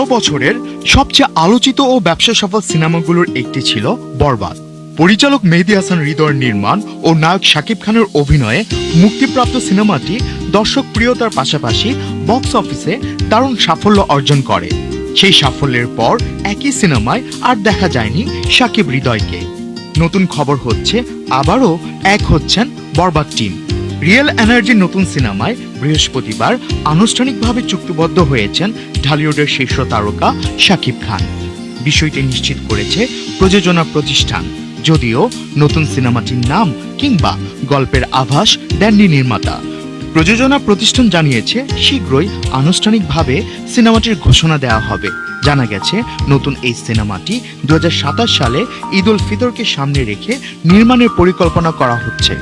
বছরের সবচেয়ে আলোচিত ও ব্যবসা সফল সিনেমাগুলোর একটি ছিল বরবাদ। পরিচালক মেহেদী হাসান হৃদয়ের নির্মাণ ও নায়ক শাকিব খানের অভিনয়ে মুক্তিপ্রাপ্ত সিনেমাটি দর্শক প্রিয়তার পাশাপাশি বক্স অফিসে দারুণ সাফল্য অর্জন করে। সেই সাফল্যের পর একই সিনেমায় আর দেখা যায়নি শাকিব হৃদয়কে। নতুন খবর হচ্ছে আবারও এক হচ্ছেন বরবাদ টিম। রিয়েল এনার্জির নতুন সিনেমায় বৃহস্পতিবার আনুষ্ঠানিকভাবে চুক্তিবদ্ধ হয়েছেন ঢালিউডের শীর্ষ তারকা শাকিব খান। বিষয়টি নিশ্চিত করেছে প্রযোজনা প্রতিষ্ঠান, যদিও নতুন সিনেমাটির নাম কিংবা গল্পের আভাস দেননি নির্মাতা। প্রযোজনা প্রতিষ্ঠান জানিয়েছে শীঘ্রই আনুষ্ঠানিকভাবে সিনেমাটির ঘোষণা দেওয়া হবে। জানা গেছে নতুন এই সিনেমাটি 2027 সালে ঈদ উল ফিতরকে সামনে রেখে নির্মাণের পরিকল্পনা করা হচ্ছে।